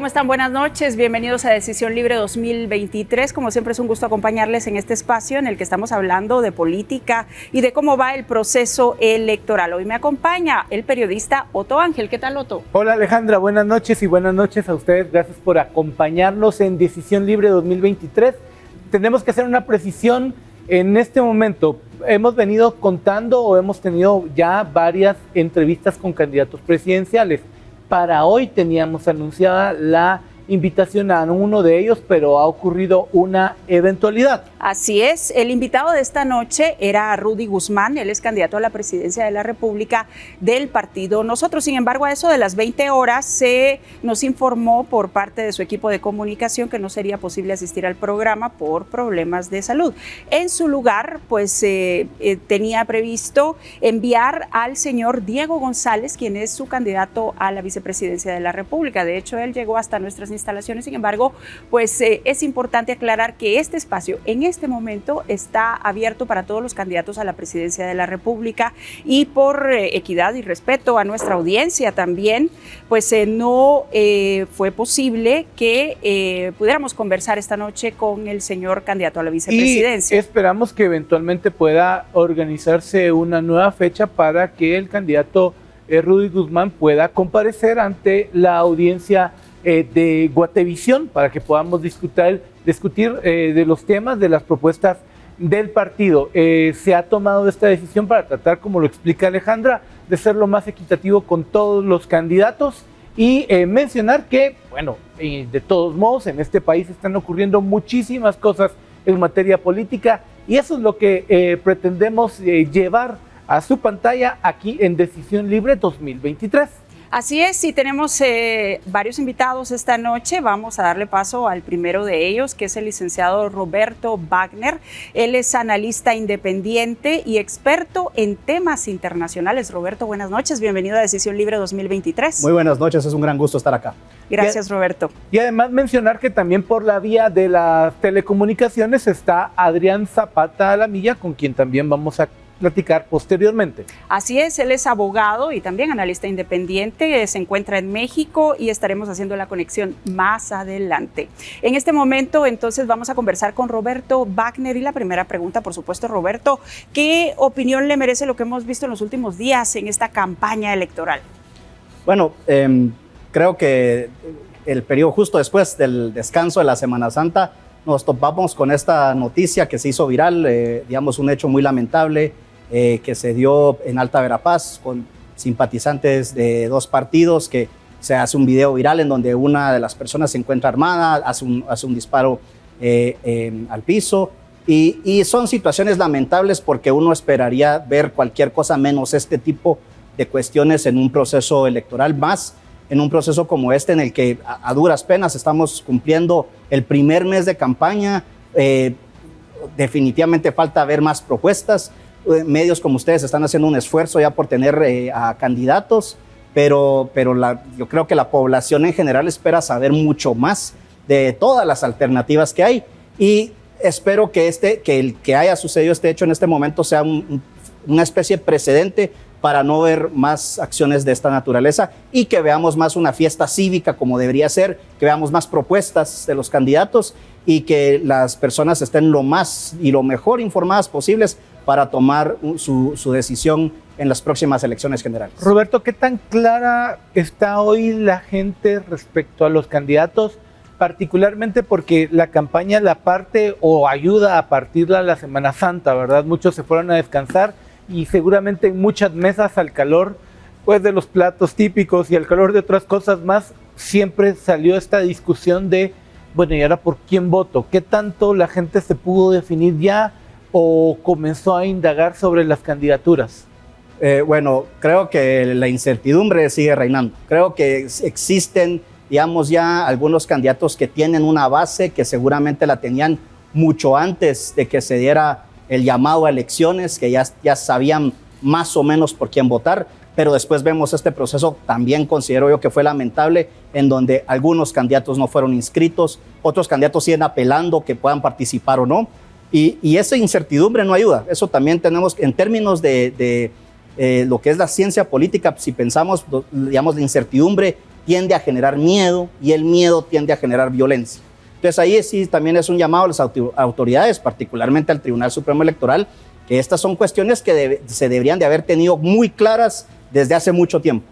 ¿Cómo están? Buenas noches, bienvenidos a Decisión Libre 2023. Como siempre es un gusto acompañarles en este espacio en el que estamos hablando de política y de cómo va el proceso electoral. Hoy me acompaña el periodista Otto Ángel. ¿Qué tal, Otto? Hola Alejandra, buenas noches y buenas noches a ustedes. Gracias por acompañarnos en Decisión Libre 2023. Tenemos que hacer una precisión en este momento. Hemos venido contando o hemos tenido ya varias entrevistas con candidatos presidenciales. Para hoy teníamos anunciada la invitación a uno de ellos, pero ha ocurrido una eventualidad. Así es, el invitado de esta noche era Rudy Guzmán, él es candidato a la presidencia de la República del partido Nosotros. Sin embargo, a eso de las 20 horas se nos informó por parte de su equipo de comunicación que no sería posible asistir al programa por problemas de salud. En su lugar, pues tenía previsto enviar al señor Diego González, quien es su candidato a la vicepresidencia de la República. De hecho, él llegó hasta nuestras instalaciones. Sin embargo, pues es importante aclarar que este espacio en este momento está abierto para todos los candidatos a la presidencia de la República y por equidad y respeto a nuestra audiencia también, pues no fue posible que pudiéramos conversar esta noche con el señor candidato a la vicepresidencia. Y esperamos que eventualmente pueda organizarse una nueva fecha para que el candidato Rudy Guzmán pueda comparecer ante la audiencia de Guatevisión para que podamos discutir de los temas, de las propuestas del partido. Se ha tomado esta decisión para tratar, como lo explica Alejandra, de ser lo más equitativo con todos los candidatos y mencionar que, bueno, de todos modos en este país están ocurriendo muchísimas cosas en materia política y eso es lo que pretendemos llevar a su pantalla aquí en Decisión Libre 2023. Así es, sí tenemos varios invitados esta noche. Vamos a darle paso al primero de ellos, que es el licenciado Roberto Wagner. Él es analista independiente y experto en temas internacionales. Roberto, buenas noches, bienvenido a Decisión Libre 2023. Muy buenas noches, es un gran gusto estar acá. Gracias, Roberto. Y además mencionar que también por la vía de las telecomunicaciones está Adrián Zapata Alamilla, con quien también vamos a platicar posteriormente. Así es, él es abogado y también analista independiente, se encuentra en México y estaremos haciendo la conexión más adelante. En este momento, entonces, vamos a conversar con Roberto Wagner y la primera pregunta, por supuesto, Roberto, ¿qué opinión le merece lo que hemos visto en los últimos días en esta campaña electoral? Bueno, creo que el periodo justo después del descanso de la Semana Santa nos topamos con esta noticia que se hizo viral, digamos un hecho muy lamentable, que se dio en Alta Verapaz con simpatizantes de dos partidos, que se hace un video viral en donde una de las personas se encuentra armada, hace un disparo al piso y son situaciones lamentables porque uno esperaría ver cualquier cosa menos este tipo de cuestiones en un proceso electoral, más en un proceso como este en el que a duras penas estamos cumpliendo el primer mes de campaña. Definitivamente falta ver más propuestas. Medios como ustedes están haciendo un esfuerzo ya por tener a candidatos, pero yo creo que la población en general espera saber mucho más de todas las alternativas que hay y espero que el que haya sucedido este hecho en este momento sea una especie de precedente para no ver más acciones de esta naturaleza y que veamos más una fiesta cívica como debería ser, que veamos más propuestas de los candidatos y que las personas estén lo más y lo mejor informadas posibles para tomar su decisión en las próximas elecciones generales. Roberto, ¿qué tan clara está hoy la gente respecto a los candidatos? Particularmente porque la campaña la parte o ayuda a partirla la Semana Santa, ¿verdad? Muchos se fueron a descansar y seguramente en muchas mesas al calor pues de los platos típicos y al calor de otras cosas más siempre salió esta discusión de bueno, ¿y ahora por quién voto? ¿Qué tanto la gente se pudo definir ya o comenzó a indagar sobre las candidaturas? Bueno, creo que la incertidumbre sigue reinando. Creo que existen, digamos, ya algunos candidatos que tienen una base que seguramente la tenían mucho antes de que se diera el llamado a elecciones, que ya sabían más o menos por quién votar, pero después vemos este proceso, también considero yo que fue lamentable, en donde algunos candidatos no fueron inscritos, otros candidatos siguen apelando que puedan participar o no, y esa incertidumbre no ayuda. Eso también tenemos, en términos de lo que es la ciencia política, si pensamos, digamos, la incertidumbre tiende a generar miedo y el miedo tiende a generar violencia. Entonces ahí sí también es un llamado a las autoridades, particularmente al Tribunal Supremo Electoral, que estas son cuestiones que se deberían de haber tenido muy claras desde hace mucho tiempo.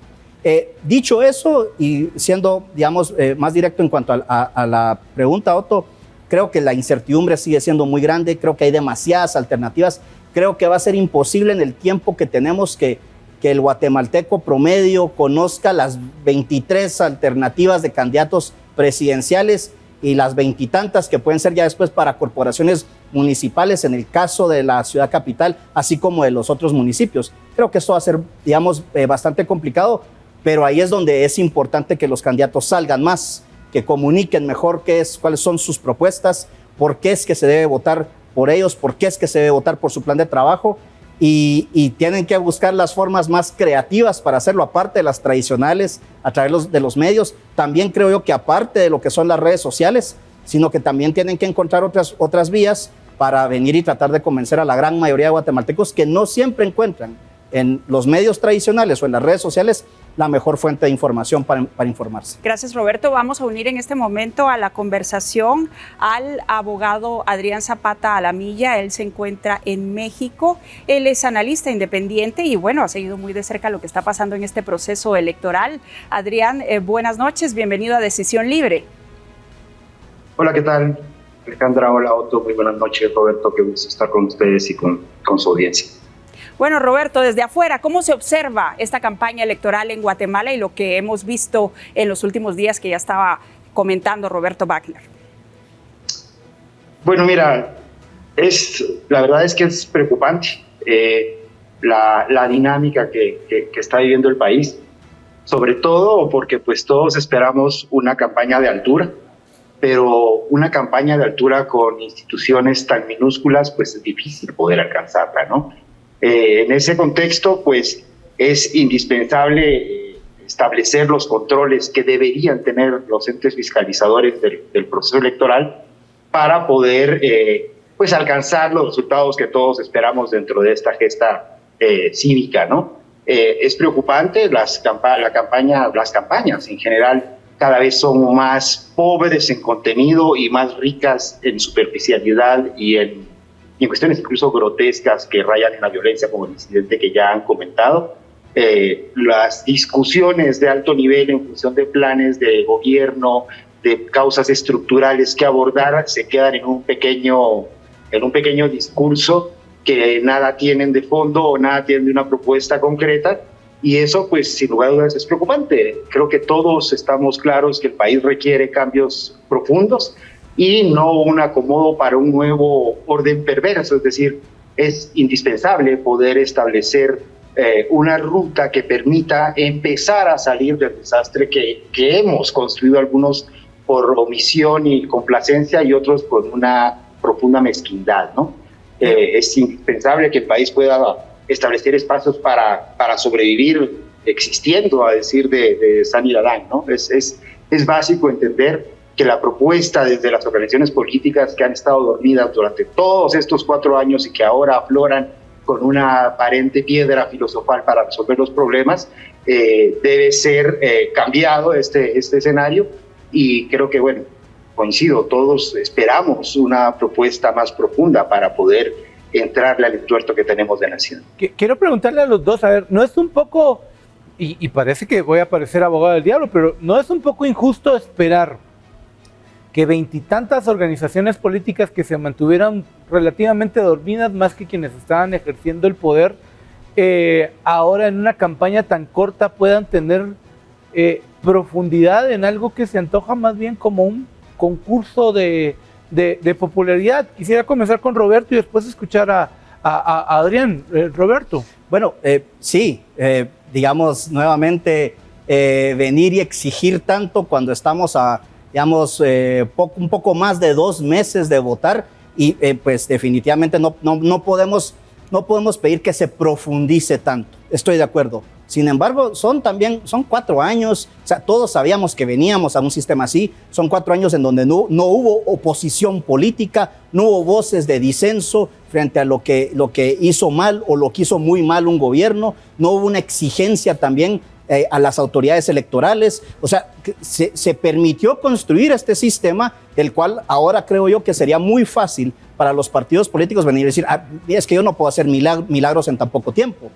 Dicho eso, y siendo, digamos, más directo en cuanto a la pregunta, Otto, creo que la incertidumbre sigue siendo muy grande, creo que hay demasiadas alternativas, creo que va a ser imposible en el tiempo que tenemos que el guatemalteco promedio conozca las 23 alternativas de candidatos presidenciales y las 20 y tantas que pueden ser ya después para corporaciones municipales en el caso de la ciudad capital, así como de los otros municipios. Creo que esto va a ser, digamos, bastante complicado, pero ahí es donde es importante que los candidatos salgan más, que comuniquen mejor cuáles son sus propuestas, por qué es que se debe votar por ellos, por qué es que se debe votar por su plan de trabajo, y tienen que buscar las formas más creativas para hacerlo, aparte de las tradicionales, a través de los medios. También creo yo que aparte de lo que son las redes sociales, sino que también tienen que encontrar otras vías para venir y tratar de convencer a la gran mayoría de guatemaltecos que no siempre encuentran en los medios tradicionales o en las redes sociales la mejor fuente de información para informarse. Gracias, Roberto. Vamos a unir en este momento a la conversación al abogado Adrián Zapata Alamilla. Él se encuentra en México. Él es analista independiente y, bueno, ha seguido muy de cerca lo que está pasando en este proceso electoral. Adrián, buenas noches. Bienvenido a Decisión Libre. Hola, ¿qué tal? Alejandra, hola, Otto. Muy buenas noches, Roberto. Qué gusto estar con ustedes y con su audiencia. Bueno, Roberto, desde afuera, ¿cómo se observa esta campaña electoral en Guatemala y lo que hemos visto en los últimos días que ya estaba comentando Roberto Wagner? Bueno, mira, la verdad es que es preocupante la dinámica que está viviendo el país, sobre todo porque pues todos esperamos una campaña de altura, pero una campaña de altura con instituciones tan minúsculas, pues es difícil poder alcanzarla, ¿no? En ese contexto, pues, es indispensable establecer los controles que deberían tener los entes fiscalizadores del proceso electoral para poder, pues, alcanzar los resultados que todos esperamos dentro de esta gesta cívica, ¿no? Es preocupante, las campañas en general cada vez son más pobres en contenido y más ricas en superficialidad y en cuestiones incluso grotescas que rayan en la violencia, como el incidente que ya han comentado. Las discusiones de alto nivel en función de planes de gobierno, de causas estructurales que abordar, se quedan en un pequeño discurso que nada tienen de fondo o nada tienen de una propuesta concreta, y eso, pues, sin lugar a dudas es preocupante. Creo que todos estamos claros que el país requiere cambios profundos y no un acomodo para un nuevo orden perverso. Es decir, es indispensable poder establecer una ruta que permita empezar a salir del desastre que hemos construido, algunos por omisión y complacencia y otros por una profunda mezquindad, ¿no? Es indispensable que el país pueda establecer espacios para sobrevivir existiendo, a decir de San Adán, ¿no? Es básico entender que la propuesta desde las organizaciones políticas que han estado dormidas durante todos estos 4 años y que ahora afloran con una aparente piedra filosofal para resolver los problemas, debe ser cambiado este escenario, y creo que, bueno, coincido, todos esperamos una propuesta más profunda para poder entrarle al entuerto que tenemos de nación. Quiero preguntarle a los dos, a ver, ¿no es un poco, y parece que voy a parecer abogado del diablo, pero ¿no es un poco injusto esperar que 20 y tantas organizaciones políticas que se mantuvieran relativamente dormidas, más que quienes estaban ejerciendo el poder, ahora en una campaña tan corta puedan tener profundidad en algo que se antoja más bien como un concurso de popularidad? Quisiera comenzar con Roberto y después escuchar a Adrián. Roberto. Bueno, sí, digamos, nuevamente, venir y exigir tanto cuando estamos digamos, un poco más de 2 meses de votar, y pues definitivamente no podemos pedir que se profundice tanto. Estoy de acuerdo. Sin embargo, son 4 años, o sea, todos sabíamos que veníamos a un sistema así. Son 4 años en donde no hubo oposición política, no hubo voces de disenso frente a lo que hizo mal o lo que hizo muy mal un gobierno, no hubo una exigencia también a las autoridades electorales. O sea, se permitió construir este sistema, el cual ahora creo yo que sería muy fácil para los partidos políticos venir y decir, es que yo no puedo hacer milagros en tan poco tiempo.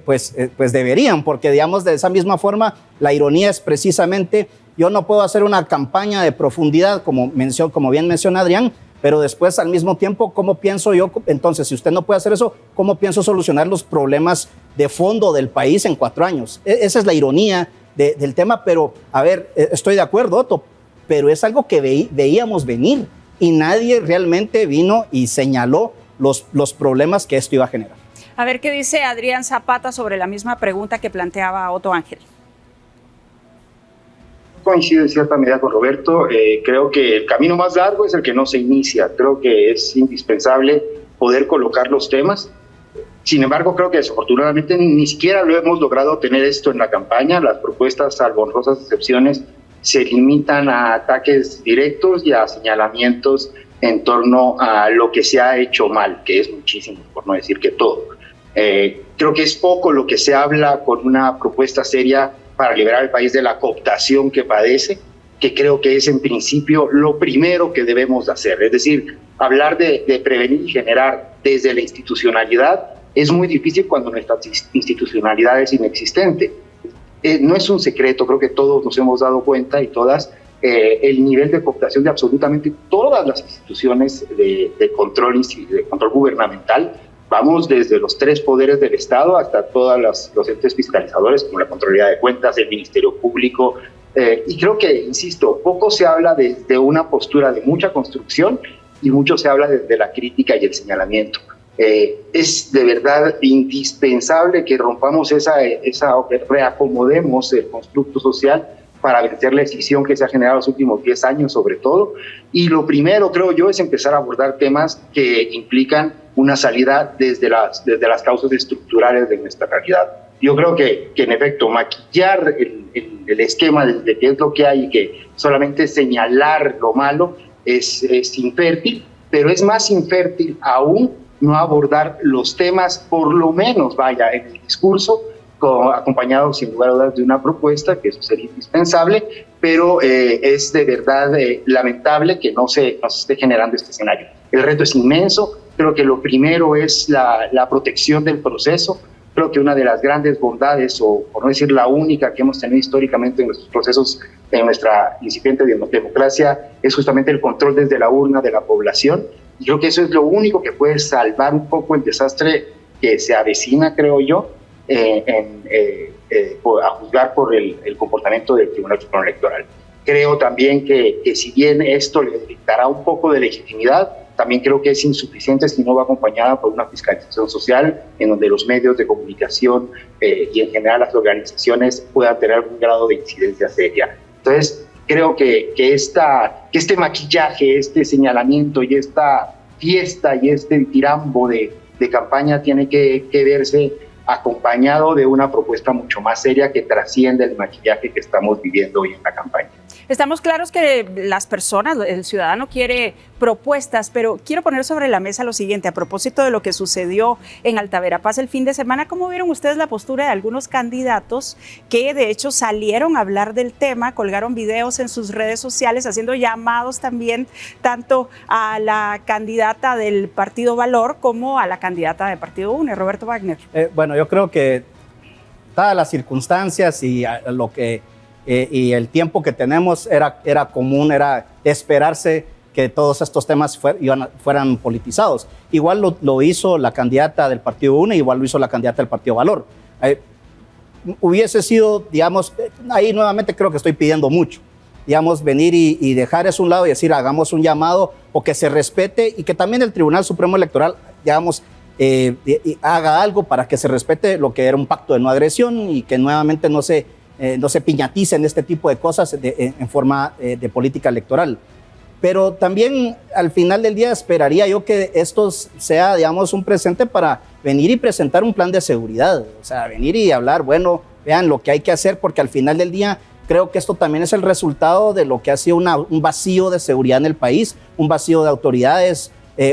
Pues deberían, porque digamos de esa misma forma, la ironía es precisamente, yo no puedo hacer una campaña de profundidad, como bien menciona Adrián, pero después al mismo tiempo, ¿cómo pienso yo? Entonces, si usted no puede hacer eso, ¿cómo pienso solucionar los problemas de fondo del país en 4 años? Esa es la ironía del tema, pero a ver, estoy de acuerdo, Otto, pero es algo que veíamos venir y nadie realmente vino y señaló los problemas que esto iba a generar. A ver qué dice Adrián Zapata sobre la misma pregunta que planteaba Otto Ángel. Coincido en cierta medida con Roberto. Creo que el camino más largo es el que no se inicia. Creo que es indispensable poder colocar los temas. Sin embargo, creo que desafortunadamente ni siquiera lo hemos logrado tener esto en la campaña. Las propuestas, salvo honrosas excepciones, se limitan a ataques directos y a señalamientos en torno a lo que se ha hecho mal, que es muchísimo, por no decir que todo. Creo que es poco lo que se habla con una propuesta seria para liberar al país de la cooptación que padece, que creo que es en principio lo primero que debemos hacer. Es decir, hablar de prevenir y generar desde la institucionalidad es muy difícil cuando nuestra institucionalidad es inexistente. No es un secreto, creo que todos nos hemos dado cuenta y todas, el nivel de cooptación de absolutamente todas las instituciones de control gubernamental. Vamos desde los 3 poderes del Estado hasta todos los entes fiscalizadores, como la Contraloría de Cuentas, el Ministerio Público. Y creo que, insisto, poco se habla desde una postura de mucha construcción y mucho se habla desde la crítica y el señalamiento. Es de verdad indispensable que rompamos reacomodemos el constructo social para vencer la escisión que se ha generado los últimos 10 años sobre todo. Y lo primero, creo yo, es empezar a abordar temas que implican una salida desde las causas estructurales de nuestra realidad. Yo creo que en efecto, maquillar el esquema de qué es lo que hay y que solamente señalar lo malo es infértil, pero es más infértil aún no abordar los temas, por lo menos, en el discurso, acompañado sin lugar a dudas de una propuesta, que eso sería indispensable, pero es de verdad lamentable que no se esté generando este escenario. El reto es inmenso. Creo que lo primero es la protección del proceso. Creo que una de las grandes bondades, o por no decir la única que hemos tenido históricamente en nuestros procesos, en nuestra incipiente democracia, es justamente el control desde la urna de la población. Y creo que eso es lo único que puede salvar un poco el desastre que se avecina, creo yo, a juzgar por el comportamiento del Tribunal Supremo Electoral. Creo también que si bien esto le dictará un poco de legitimidad, también creo que es insuficiente si no va acompañada por una fiscalización social en donde los medios de comunicación y en general las organizaciones puedan tener algún grado de incidencia seria. Entonces, creo que este maquillaje, este señalamiento y esta fiesta y este tirambo de campaña tiene que verse acompañado de una propuesta mucho más seria que trasciende el maquillaje que estamos viviendo hoy en la campaña. Estamos claros que las personas, el ciudadano quiere propuestas, pero quiero poner sobre la mesa lo siguiente, a propósito de lo que sucedió en Alta Verapaz el fin de semana. ¿Cómo vieron ustedes la postura de algunos candidatos que de hecho salieron a hablar del tema, colgaron videos en sus redes sociales, haciendo llamados también tanto a la candidata del Partido Valor como a la candidata del Partido UNE, Roberto Wagner? Bueno, yo creo que dadas las circunstancias y lo que y el tiempo que tenemos era común, era esperarse que todos estos temas fueran politizados. Igual lo hizo la candidata del Partido UNE, igual lo hizo la candidata del Partido Valor. Hubiese sido, digamos, ahí nuevamente creo que estoy pidiendo mucho, digamos, venir y dejar eso a un lado y decir, hagamos un llamado o que se respete y que también el Tribunal Supremo Electoral, digamos, haga algo para que se respete lo que era un pacto de no agresión y que nuevamente no se piñaticen este tipo de cosas en forma de política electoral. Pero también al final del día esperaría yo que esto sea, digamos, un presente para venir y presentar un plan de seguridad. O sea, venir y hablar, bueno, vean lo que hay que hacer, porque al final del día creo que esto también es el resultado de lo que ha sido un vacío de seguridad en el país, un vacío de autoridades,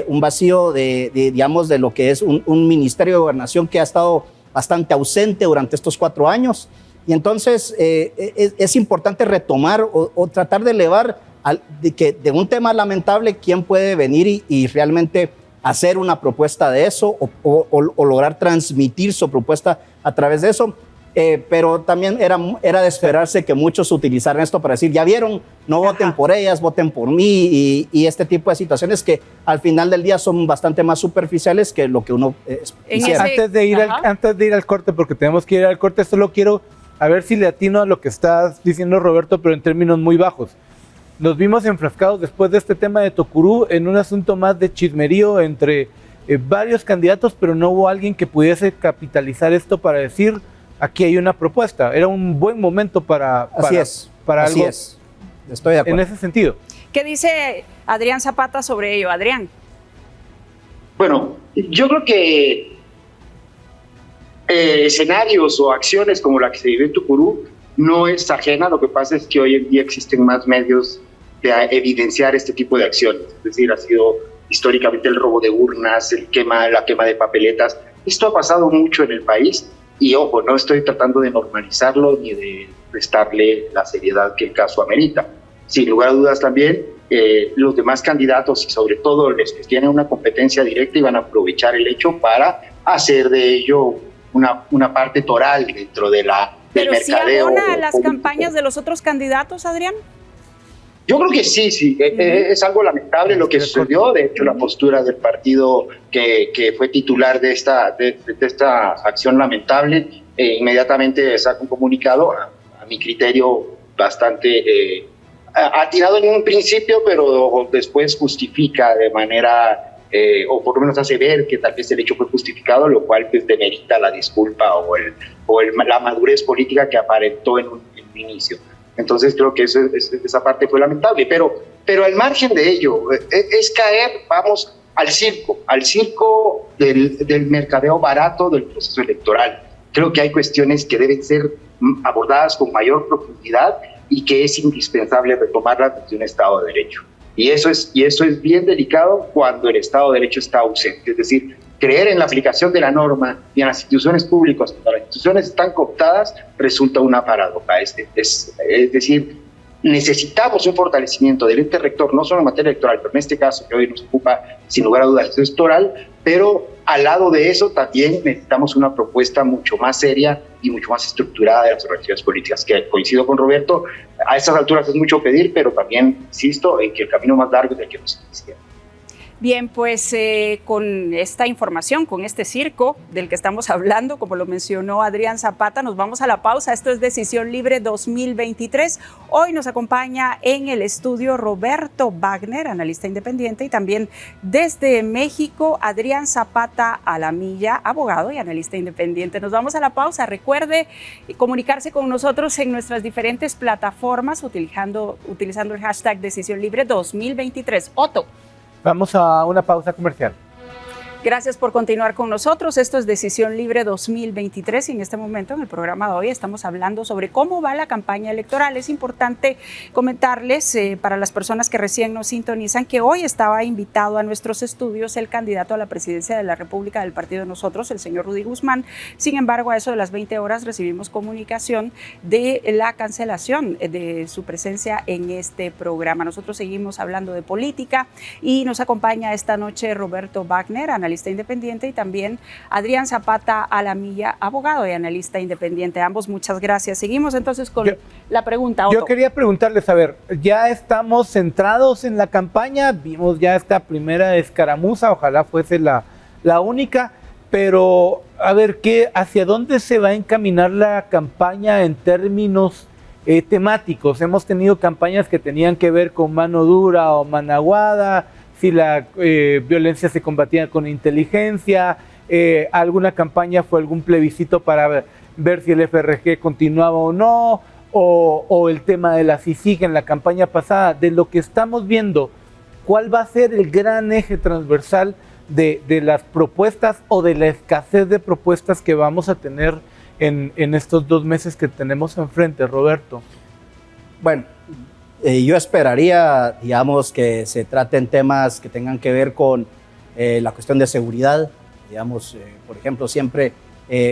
un vacío digamos, de lo que es un Ministerio de Gobernación que ha estado bastante ausente durante estos 4 años. Y entonces es importante retomar o tratar de elevar de un tema lamentable, quién puede venir y realmente hacer una propuesta de eso o lograr transmitir su propuesta a través de eso. Pero también era de esperarse que muchos utilizaran esto para decir, ya vieron, no voten por ellas, voten por mí, y este tipo de situaciones que al final del día son bastante más superficiales que lo que uno quisiera. Antes de ir al corte, porque tenemos que ir al corte, solo quiero a ver si le atino a lo que estás diciendo, Roberto, pero en términos muy bajos. Nos vimos enfrascados después de este tema de Tocurú en un asunto más de chismerío entre varios candidatos, pero no hubo alguien que pudiese capitalizar esto para decir, aquí hay una propuesta. Era un buen momento para algo. Estoy de acuerdo. En ese sentido. ¿Qué dice Adrián Zapata sobre ello? Adrián. Bueno, yo creo que escenarios o acciones como la que se vive en Tocurú no es ajena. Lo que pasa es que hoy en día existen más medios de evidenciar este tipo de acciones. Es decir, ha sido históricamente el robo de urnas, la quema de papeletas. Esto ha pasado mucho en el país. Y ojo, no estoy tratando de normalizarlo ni de prestarle la seriedad que el caso amerita. Sin lugar a dudas también, los demás candidatos y sobre todo los que tienen una competencia directa iban a aprovechar el hecho para hacer de ello una parte toral dentro de del mercadeo. ¿Pero sí abona las político. Campañas de los otros candidatos, Adrián? Yo creo que sí. Es algo lamentable lo que sucedió. De hecho, la postura del partido que fue titular de esta acción lamentable, inmediatamente saca un comunicado, a mi criterio, bastante atinado en un principio, pero después justifica de manera, o por lo menos hace ver que tal vez el hecho fue justificado, lo cual pues demerita la disculpa o la madurez política que aparentó en un inicio. Entonces creo que esa parte fue lamentable, pero al margen de ello, es caer, vamos, al circo del mercadeo barato del proceso electoral. Creo que hay cuestiones que deben ser abordadas con mayor profundidad y que es indispensable retomarlas desde un Estado de Derecho. Y eso es bien delicado cuando el Estado de Derecho está ausente, es decir, creer en la aplicación de la norma y en las instituciones públicas cuando las instituciones están cooptadas resulta una paradoja. Es decir, necesitamos un fortalecimiento del ente rector, no solo en materia electoral, pero en este caso que hoy nos ocupa sin lugar a dudas electoral, pero al lado de eso también necesitamos una propuesta mucho más seria y mucho más estructurada de las organizaciones políticas, que coincido con Roberto, a estas alturas es mucho pedir, pero también insisto en que el camino más largo es el que nos inicia. Bien, pues con esta información, con este circo del que estamos hablando, como lo mencionó Adrián Zapata, nos vamos a la pausa. Esto es Decisión Libre 2023. Hoy nos acompaña en el estudio Roberto Wagner, analista independiente, y también desde México, Adrián Zapata Alamilla, abogado y analista independiente. Nos vamos a la pausa. Recuerde comunicarse con nosotros en nuestras diferentes plataformas utilizando el hashtag Decisión Libre 2023. Otto. Vamos a una pausa comercial. Gracias por continuar con nosotros. Esto es Decisión Libre 2023 y en este momento en el programa de hoy estamos hablando sobre cómo va la campaña electoral. Es importante comentarles para las personas que recién nos sintonizan que hoy estaba invitado a nuestros estudios el candidato a la presidencia de la República del partido Nosotros, el señor Rudy Guzmán. Sin embargo, a eso de las 20 horas recibimos comunicación de la cancelación de su presencia en este programa. Nosotros seguimos hablando de política y nos acompaña esta noche Roberto Wagner, analista independiente, y también Adrián Zapata Alamilla, abogado y analista independiente. Ambos, muchas gracias. Seguimos entonces con la pregunta, Otto. Yo quería preguntarles, a ver, ya estamos centrados en la campaña, vimos ya esta primera escaramuza, ojalá fuese la única, pero a ver, ¿hacia dónde se va a encaminar la campaña en términos temáticos? Hemos tenido campañas que tenían que ver con mano dura o mano aguada, si la violencia se combatía con inteligencia, alguna campaña fue algún plebiscito para ver si el FRG continuaba o no, o el tema de la CICIG en la campaña pasada. De lo que estamos viendo, ¿cuál va a ser el gran eje transversal de las propuestas o de la escasez de propuestas que vamos a tener en estos 2 meses que tenemos enfrente, Roberto? Bueno, yo esperaría, digamos, que se traten temas que tengan que ver con la cuestión de seguridad. Digamos, por ejemplo, siempre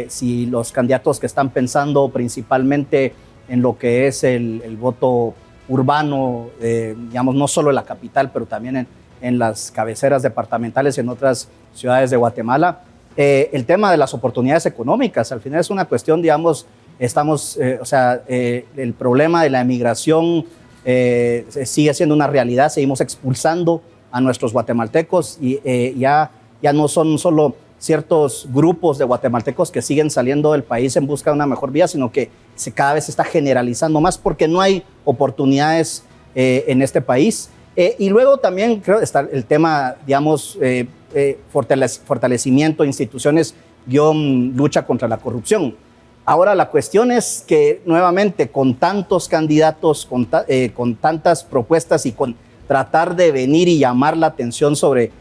si los candidatos que están pensando principalmente en lo que es el voto urbano, digamos, no solo en la capital, pero también en las cabeceras departamentales y en otras ciudades de Guatemala. El tema de las oportunidades económicas, al final es una cuestión, digamos, el problema de la emigración sigue siendo una realidad, seguimos expulsando a nuestros guatemaltecos y ya no son solo ciertos grupos de guatemaltecos que siguen saliendo del país en busca de una mejor vida, sino que cada vez se está generalizando más porque no hay oportunidades en este país. Y luego también creo está el tema, digamos, fortalecimiento de instituciones, lucha contra la corrupción. Ahora la cuestión es que nuevamente con tantos candidatos, con tantas propuestas y con tratar de venir y llamar la atención sobre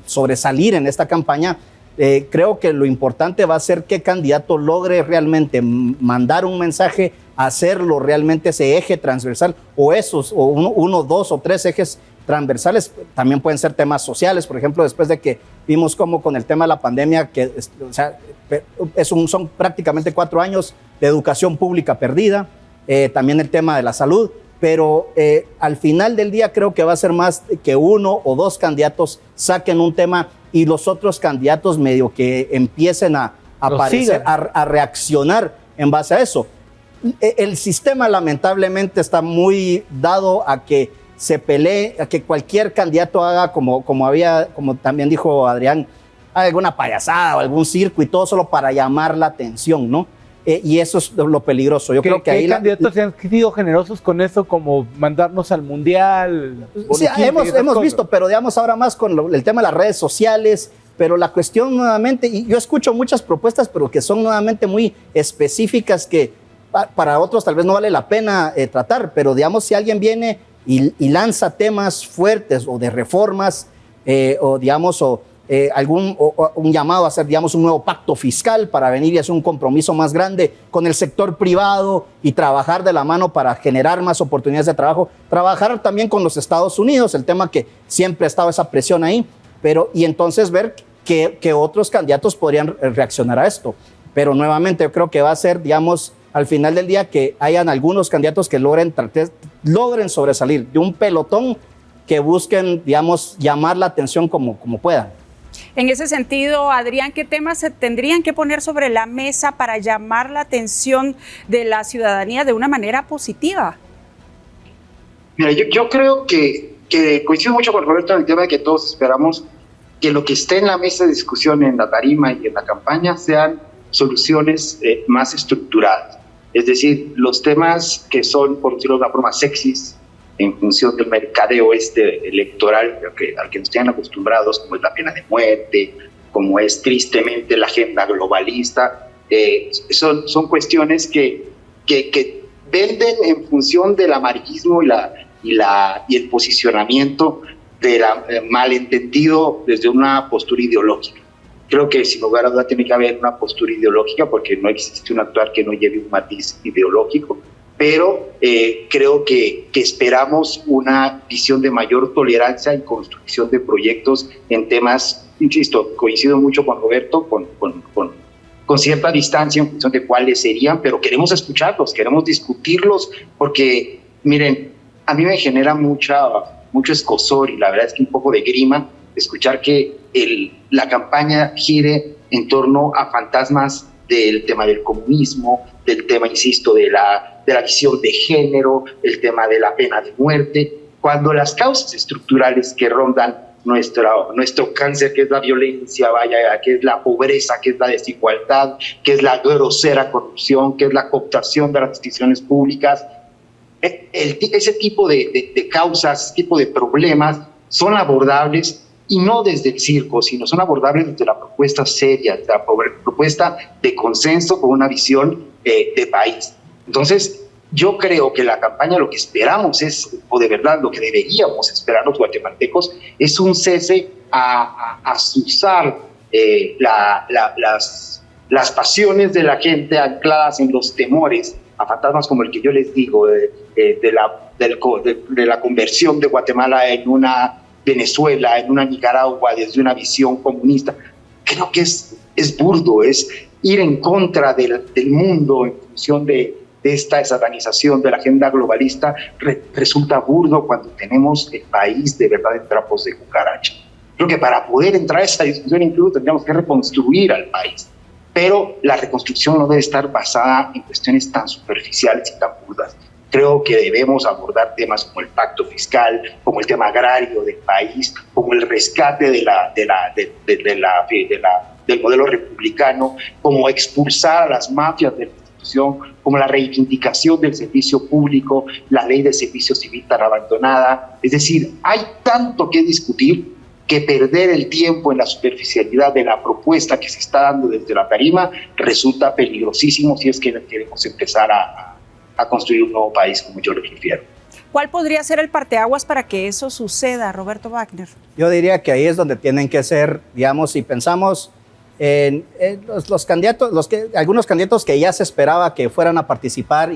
sobresalir en esta campaña, creo que lo importante va a ser qué candidato logre realmente mandar un mensaje, hacerlo realmente ese eje transversal o uno, dos o tres ejes transversales. También pueden ser temas sociales, por ejemplo, después de que vimos cómo con el tema de la pandemia, son prácticamente 4 años de educación pública perdida, también el tema de la salud, pero al final del día creo que va a ser más que 1 o 2 candidatos saquen un tema y los otros candidatos medio que empiecen a aparecer, a reaccionar en base a eso. El sistema lamentablemente está muy dado a que se pelee, a que cualquier candidato haga como también dijo Adrián, alguna payasada o algún circo y todo solo para llamar la atención, ¿no? Y eso es lo peligroso. Yo creo que ahí candidatos se han sido generosos con eso, como mandarnos al mundial. Sí, hemos visto, pero digamos ahora más con el tema de las redes sociales. Pero la cuestión nuevamente, y yo escucho muchas propuestas, pero que son nuevamente muy específicas que para otros tal vez no vale la pena tratar. Pero digamos, si alguien viene y lanza temas fuertes o de reformas, o digamos, un llamado a hacer, digamos, un nuevo pacto fiscal para venir y hacer un compromiso más grande con el sector privado y trabajar de la mano para generar más oportunidades de trabajo, trabajar también con los Estados Unidos, el tema que siempre ha estado esa presión ahí, y entonces ver que otros candidatos podrían reaccionar a esto. Pero nuevamente yo creo que va a ser, digamos, al final del día que hayan algunos candidatos que logren sobresalir de un pelotón, que busquen, digamos, llamar la atención como puedan. En ese sentido, Adrián, ¿qué temas se tendrían que poner sobre la mesa para llamar la atención de la ciudadanía de una manera positiva? Mira, yo creo que coincido mucho con Roberto en el tema de que todos esperamos que lo que esté en la mesa de discusión, en la tarima y en la campaña, sean soluciones más estructuradas. Es decir, los temas que son, por decirlo de una forma, sexys, en función del mercadeo electoral al que nos tienen acostumbrados, como es la pena de muerte, como es tristemente la agenda globalista, son cuestiones que venden en función del amarillismo y el posicionamiento del malentendido desde una postura ideológica. Creo que sin lugar a duda tiene que haber una postura ideológica porque no existe un actuar que no lleve un matiz ideológico, pero creo que esperamos una visión de mayor tolerancia y construcción de proyectos en temas, insisto, coincido mucho con Roberto, con cierta distancia en función de cuáles serían, pero queremos escucharlos, queremos discutirlos, porque miren, a mí me genera mucho escozor y la verdad es que un poco de grima escuchar que la campaña gire en torno a fantasmas del tema del comunismo, del tema, insisto, de la visión de género, el tema de la pena de muerte, cuando las causas estructurales que rondan nuestro cáncer, que es la violencia, que es la pobreza, que es la desigualdad, que es la grosera corrupción, que es la cooptación de las instituciones públicas, ese tipo de causas, ese tipo de problemas son abordables y no desde el circo, sino son abordables desde la propuesta seria, desde la propuesta de consenso con una visión de país. Entonces, yo creo que la campaña lo que esperamos es, o de verdad lo que deberíamos esperar los guatemaltecos, es un cese a azuzar las pasiones de la gente ancladas en los temores, a fantasmas como el que yo les digo, de la conversión de Guatemala en una Venezuela, en una Nicaragua, desde una visión comunista. creo que es burdo, es ir en contra del mundo en función de esta satanización de la agenda globalista. Resulta burdo cuando tenemos el país de verdad en trapos de cucaracha. Creo que para poder entrar a esa discusión incluso tendríamos que reconstruir al país, pero la reconstrucción no debe estar basada en cuestiones tan superficiales y tan burdas. Creo que debemos abordar temas como el pacto fiscal, como el tema agrario del país, como el rescate del modelo republicano, como expulsar a las mafias de la institución, como la reivindicación del servicio público, la ley de servicio civil tan abandonada. Es decir, hay tanto que discutir que perder el tiempo en la superficialidad de la propuesta que se está dando desde la tarima resulta peligrosísimo si es que queremos empezar a construir un nuevo país como yo lo prefiero. ¿Cuál podría ser el parteaguas para que eso suceda, Roberto Wagner? Yo diría que ahí es donde tienen que ser, digamos, si pensamos en los candidatos, algunos candidatos que ya se esperaba que fueran a participar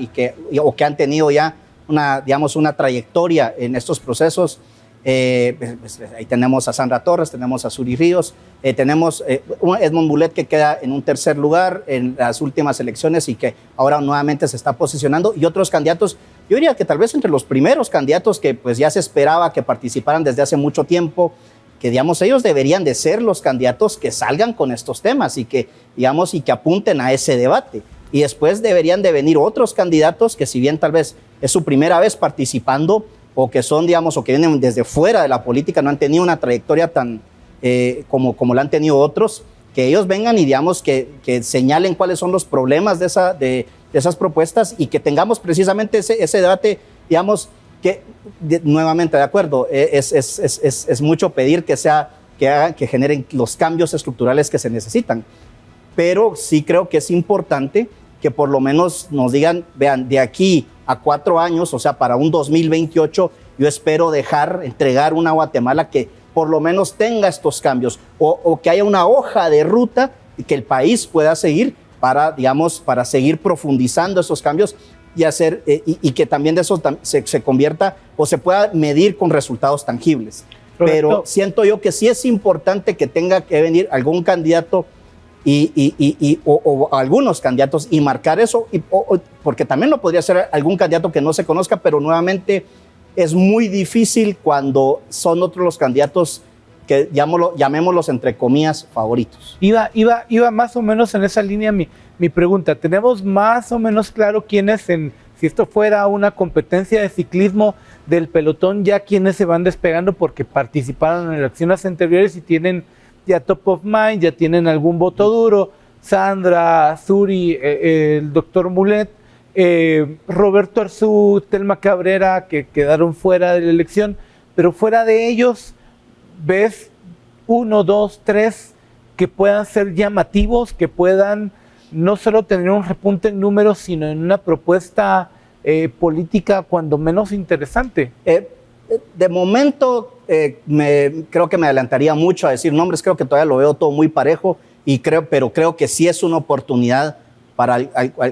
o que han tenido ya una trayectoria en estos procesos. Ahí tenemos a Sandra Torres, tenemos a Suri Ríos, tenemos Edmond Mulet, que queda en un tercer lugar en las últimas elecciones y que ahora nuevamente se está posicionando, y otros candidatos, yo diría que tal vez entre los primeros candidatos que pues ya se esperaba que participaran desde hace mucho tiempo, que digamos ellos deberían de ser los candidatos que salgan con estos temas y que digamos y que apunten a ese debate. Y después deberían de venir otros candidatos que, si bien tal vez es su primera vez participando, o que son, digamos, o que vienen desde fuera de la política, no han tenido una trayectoria tan como la han tenido otros, que ellos vengan y, digamos, que señalen cuáles son los problemas de esas propuestas, y que tengamos precisamente ese debate, digamos, que nuevamente, de acuerdo, es mucho pedir que generen los cambios estructurales que se necesitan, pero sí creo que es importante que por lo menos nos digan, vean, de aquí a 4 años, o sea, para un 2028, yo espero entregar una Guatemala que por lo menos tenga estos cambios, o que haya una hoja de ruta y que el país pueda seguir para seguir profundizando esos cambios y hacer, y que también de eso se convierta o se pueda medir con resultados tangibles. Correcto. Pero siento yo que sí es importante que tenga que venir algún candidato o algunos candidatos y marcar eso, porque también lo podría ser algún candidato que no se conozca, pero nuevamente es muy difícil cuando son otros los candidatos que llamémoslos entre comillas favoritos. Iba más o menos en esa línea mi pregunta. ¿Tenemos más o menos claro quiénes, si esto fuera una competencia de ciclismo del pelotón, ya quiénes se van despegando porque participaron en elecciones anteriores y tienen ya top of mind, ya tienen algún voto duro? Sandra, Suri, el doctor Mulet, Roberto Arzú, Telma Cabrera, que quedaron fuera de la elección, pero fuera de ellos, ¿ves 1, 2, 3 que puedan ser llamativos, que puedan no solo tener un repunte en números, sino en una propuesta política cuando menos interesante? De momento, creo que me adelantaría mucho a decir nombres. Creo que todavía lo veo todo muy parejo, pero creo que sí es una oportunidad para,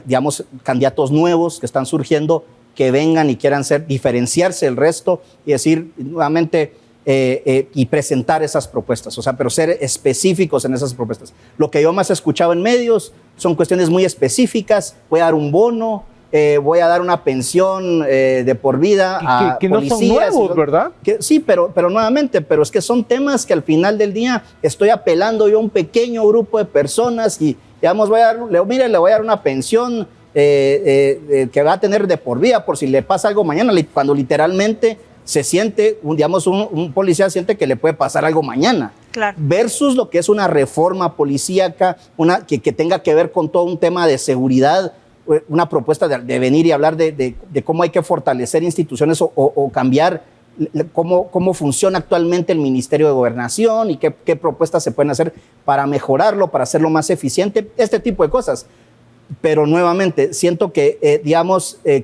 digamos, candidatos nuevos que están surgiendo, que vengan y quieran diferenciarse del resto y decir nuevamente y presentar esas propuestas, o sea, pero ser específicos en esas propuestas. Lo que yo más he escuchado en medios son cuestiones muy específicas: voy a dar un bono, voy a dar una pensión de por vida a que policías. No son nuevos, ¿verdad? Sí, pero nuevamente, pero es que son temas que al final del día estoy apelando yo a un pequeño grupo de personas y, digamos, le voy a dar una pensión que va a tener de por vida por si le pasa algo mañana, cuando literalmente se siente, un policía siente que le puede pasar algo mañana. Claro. Versus lo que es una reforma policíaca, que tenga que ver con todo un tema de seguridad, una propuesta de venir y hablar de cómo hay que fortalecer instituciones o cambiar cómo funciona actualmente el Ministerio de Gobernación y qué propuestas se pueden hacer para mejorarlo, para hacerlo más eficiente, este tipo de cosas. Pero nuevamente, siento que,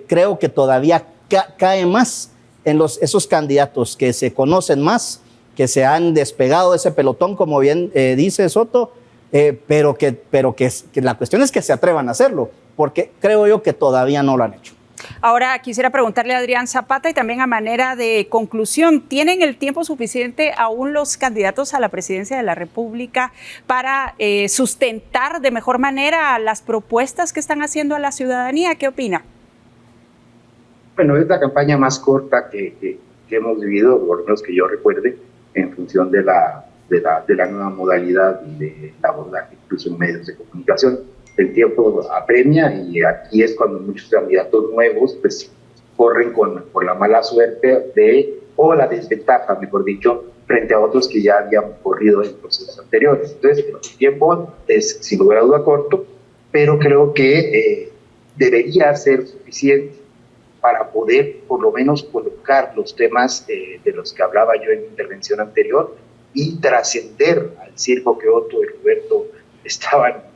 creo que todavía cae más en esos candidatos que se conocen más, que se han despegado de ese pelotón, como bien dice Soto, pero que la cuestión es que se atrevan a hacerlo, porque creo yo que todavía no lo han hecho. Ahora quisiera preguntarle a Adrián Zapata y también a manera de conclusión, ¿tienen el tiempo suficiente aún los candidatos a la presidencia de la República para sustentar de mejor manera las propuestas que están haciendo a la ciudadanía? ¿Qué opina? Bueno, es la campaña más corta que hemos vivido, por lo menos que yo recuerde, en función de la nueva modalidad y del abordaje, incluso en medios de comunicación. El tiempo apremia y aquí es cuando muchos candidatos nuevos pues, corren con la mala suerte o la desventaja, mejor dicho, frente a otros que ya habían corrido en procesos anteriores. Entonces, el tiempo es sin lugar a duda corto, pero creo que debería ser suficiente para poder por lo menos colocar los temas de los que hablaba yo en mi intervención anterior y trascender al circo que Otto y Roberto estaban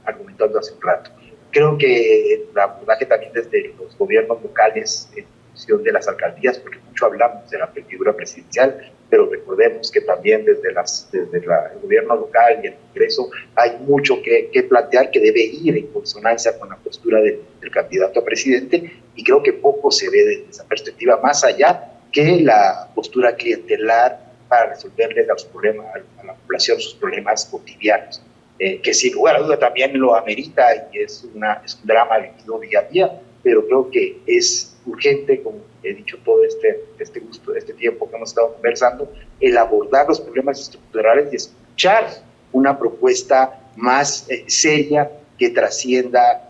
argumentando hace un rato. Creo que el abordaje también desde los gobiernos locales en función de las alcaldías, porque mucho hablamos de la figura presidencial, pero recordemos que también desde el gobierno local y el Congreso hay mucho que plantear que debe ir en consonancia con la postura del candidato a presidente, y creo que poco se ve desde esa perspectiva, más allá que la postura clientelar para resolverle a la población sus problemas cotidianos. Que sin lugar a duda también lo amerita y es un drama vivido día a día, pero creo que es urgente, como he dicho todo este tiempo que hemos estado conversando, el abordar los problemas estructurales y escuchar una propuesta más seria que trascienda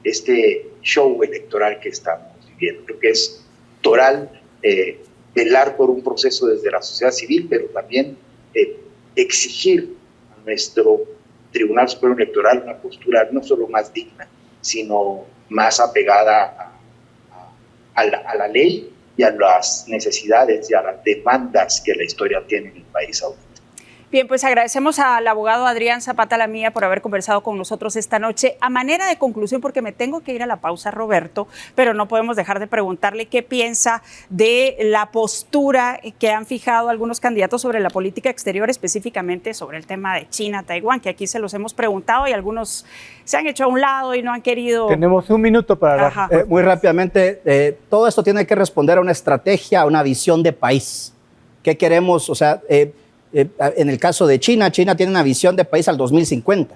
este show electoral que estamos viviendo. Creo que es toral velar por un proceso desde la sociedad civil, pero también exigir nuestro Tribunal Supremo Electoral una postura no solo más digna, sino más apegada a la ley y a las necesidades y a las demandas que la historia tiene en el país ahora. Bien, pues agradecemos al abogado Adrián Zapata Lamilla por haber conversado con nosotros esta noche. A manera de conclusión, porque me tengo que ir a la pausa, Roberto, pero no podemos dejar de preguntarle qué piensa de la postura que han fijado algunos candidatos sobre la política exterior, específicamente sobre el tema de China, Taiwán, que aquí se los hemos preguntado y algunos se han hecho a un lado y no han querido. Tenemos un minuto para muy rápidamente, todo esto tiene que responder a una estrategia, a una visión de país. ¿Qué queremos? O sea, en el caso de China tiene una visión de país al 2050.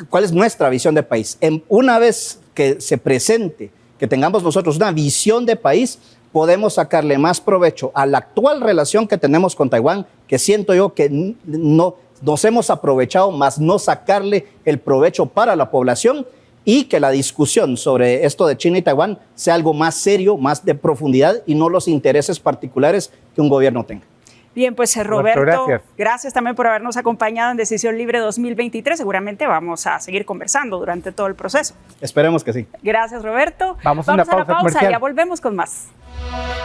¿Cuál es nuestra visión de país? Una vez que se presente, que tengamos nosotros una visión de país, podemos sacarle más provecho a la actual relación que tenemos con Taiwán, que siento yo que no nos hemos aprovechado, más no sacarle el provecho para la población, y que la discusión sobre esto de China y Taiwán sea algo más serio, más de profundidad, y no los intereses particulares que un gobierno tenga. Bien, pues Roberto, gracias también por habernos acompañado en Decisión Libre 2023. Seguramente vamos a seguir conversando durante todo el proceso. Esperemos que sí. Gracias, Roberto. Vamos a la pausa, ya volvemos con más.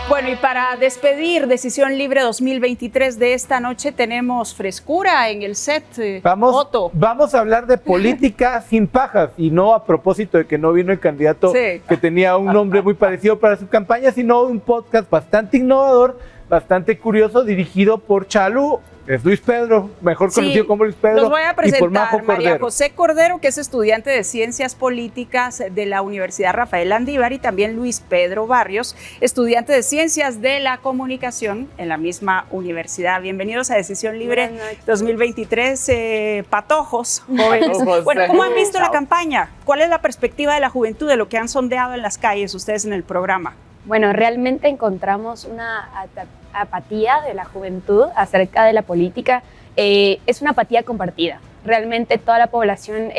Bueno, y para despedir Decisión Libre 2023 de esta noche tenemos frescura en el set. Vamos a hablar de política sin pajas, y no a propósito de que no vino el candidato que tenía un nombre muy parecido para su campaña, sino un podcast bastante innovador, bastante curioso, dirigido por Chalu. Es Luis Pedro, mejor conocido como Luis Pedro. Los voy a presentar, y por Majo María José Cordero, que es estudiante de Ciencias Políticas de la Universidad Rafael Landívar, y también Luis Pedro Barrios, estudiante de Ciencias de la Comunicación en la misma universidad. Bienvenidos a Decisión Libre 2023, patojos, jóvenes. Bueno, ¿cómo han visto la campaña? ¿Cuál es la perspectiva de la juventud de lo que han sondeado en las calles ustedes en el programa? Bueno, realmente encontramos una apatía de la juventud acerca de la política. Es una apatía compartida. Realmente toda la población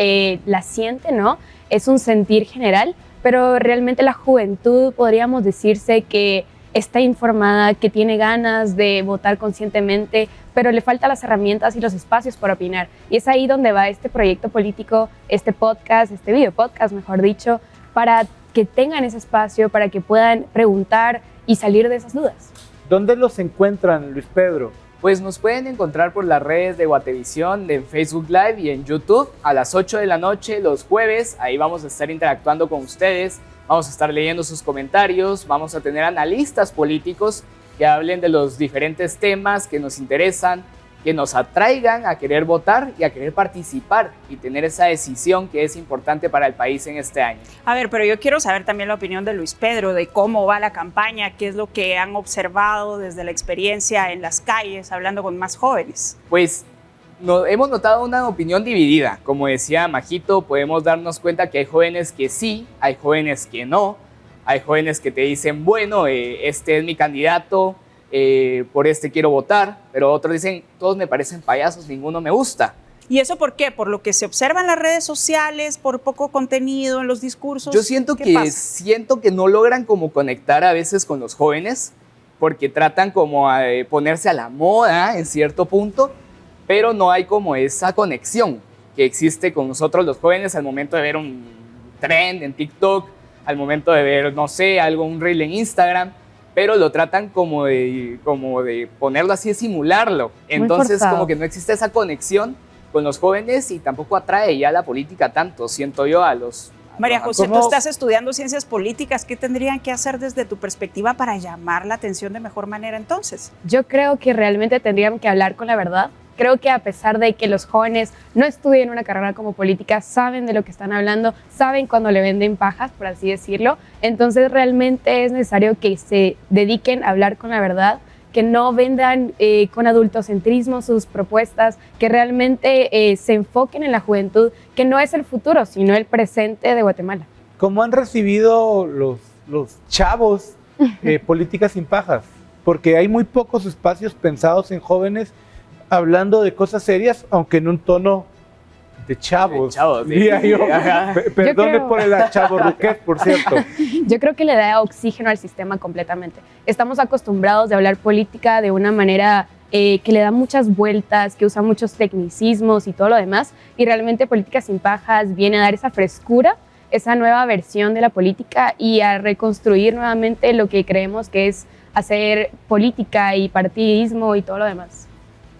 la siente, ¿no? Es un sentir general, pero realmente la juventud podríamos decirse que está informada, que tiene ganas de votar conscientemente, pero le faltan las herramientas y los espacios para opinar. Y es ahí donde va este proyecto político, este podcast, este video podcast, mejor dicho, para que tengan ese espacio, para que puedan preguntar y salir de esas dudas. ¿Dónde los encuentran, Luis Pedro? Pues nos pueden encontrar por las redes de Guatevisión, en Facebook Live y en YouTube a las 8 de la noche los jueves. Ahí vamos a estar interactuando con ustedes, vamos a estar leyendo sus comentarios, vamos a tener analistas políticos que hablen de los diferentes temas que nos interesan, que nos atraigan a querer votar y a querer participar y tener esa decisión que es importante para el país en este año. A ver, pero yo quiero saber también la opinión de Luis Pedro, de cómo va la campaña, qué es lo que han observado desde la experiencia en las calles, hablando con más jóvenes. Pues hemos notado una opinión dividida. Como decía Majito, podemos darnos cuenta que hay jóvenes que sí, hay jóvenes que no, hay jóvenes que te dicen, bueno, este es mi candidato, por este quiero votar, pero otros dicen, todos me parecen payasos, ninguno me gusta. ¿Y eso por qué? ¿Por lo que se observa en las redes sociales, por poco contenido en los discursos? Yo siento que no logran como conectar a veces con los jóvenes, porque tratan como de ponerse a la moda en cierto punto, pero no hay como esa conexión que existe con nosotros los jóvenes al momento de ver un trend en TikTok, al momento de ver, no sé, un reel en Instagram, pero lo tratan como de ponerlo así, de simularlo. Entonces como que no existe esa conexión con los jóvenes y tampoco atrae ya la política tanto, siento yo, a los... María José, tú estás estudiando ciencias políticas, ¿qué tendrían que hacer desde tu perspectiva para llamar la atención de mejor manera entonces? Yo creo que realmente tendrían que hablar con la verdad. Creo que a pesar de que los jóvenes no estudien una carrera como política, saben de lo que están hablando, saben cuando le venden pajas, por así decirlo. Entonces realmente es necesario que se dediquen a hablar con la verdad, que no vendan con adultocentrismo sus propuestas, que realmente se enfoquen en la juventud, que no es el futuro, sino el presente de Guatemala. ¿Cómo han recibido los chavos políticas sin pajas? Porque hay muy pocos espacios pensados en jóvenes hablando de cosas serias, aunque en un tono de chavos, diría yo. Perdone por el chavorruquez, por cierto. Yo creo que le da oxígeno al sistema completamente. Estamos acostumbrados de hablar política de una manera que le da muchas vueltas, que usa muchos tecnicismos y todo lo demás, y realmente Políticas sin Pajas viene a dar esa frescura, esa nueva versión de la política y a reconstruir nuevamente lo que creemos que es hacer política y partidismo y todo lo demás.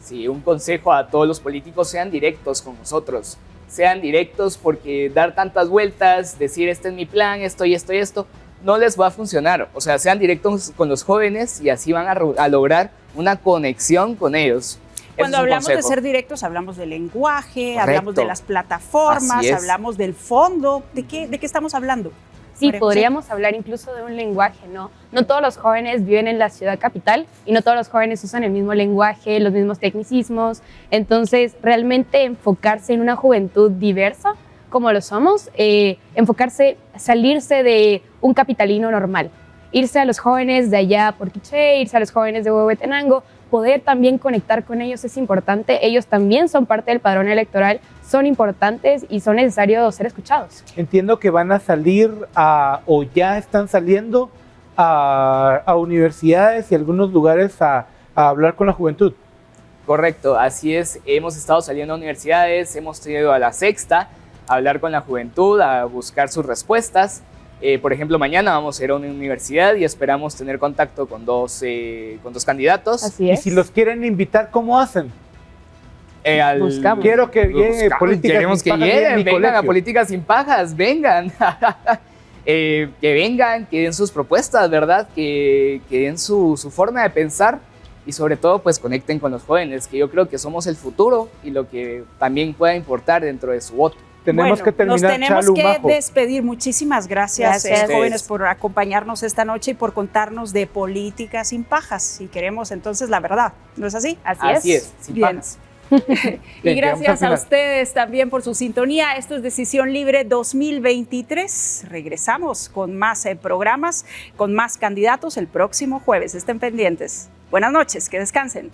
Sí, un consejo a todos los políticos: sean directos con nosotros, sean directos, porque dar tantas vueltas, decir este es mi plan, esto y esto y esto, no les va a funcionar. O sea, sean directos con los jóvenes y así van a lograr una conexión con ellos. Cuando hablamos de ser directos, hablamos del lenguaje, hablamos de las plataformas, hablamos del fondo. ¿De qué estamos hablando? Sí, podríamos hablar incluso de un lenguaje, ¿no? No todos los jóvenes viven en la ciudad capital y no todos los jóvenes usan el mismo lenguaje, los mismos tecnicismos. Entonces, realmente enfocarse en una juventud diversa, como lo somos, enfocarse, salirse de un capitalino normal, irse a los jóvenes de allá por Quiché, irse a los jóvenes de Huehuetenango, poder también conectar con ellos es importante. Ellos también son parte del padrón electoral, son importantes y son necesarios ser escuchados. Entiendo que van a salir o ya están saliendo a universidades y algunos lugares a hablar con la juventud. Correcto, así es. Hemos estado saliendo a universidades, hemos ido a la Sexta a hablar con la juventud, a buscar sus respuestas. Por ejemplo, mañana vamos a ir a una universidad y esperamos tener contacto con dos candidatos. Así es. Y si los quieren invitar, ¿cómo hacen? Buscamos. Quiero que llegue Queremos que lleguen, vengan a Políticas sin Pajas, vengan. Que vengan, que den sus propuestas, ¿verdad? Que den su forma de pensar y sobre todo pues conecten con los jóvenes, que yo creo que somos el futuro y lo que también pueda importar dentro de su voto. Tenemos que terminar, nos tenemos Chalu, que Majo. despedir. Muchísimas gracias jóvenes, por acompañarnos esta noche y por contarnos de Políticas sin Pajas. Y queremos entonces la verdad, ¿no es así? Así es, sin pajas. Y gracias a ustedes también por su sintonía. Esto es Decisión Libre 2023. Regresamos con más programas, con más candidatos el próximo jueves. Estén pendientes. Buenas noches, que descansen.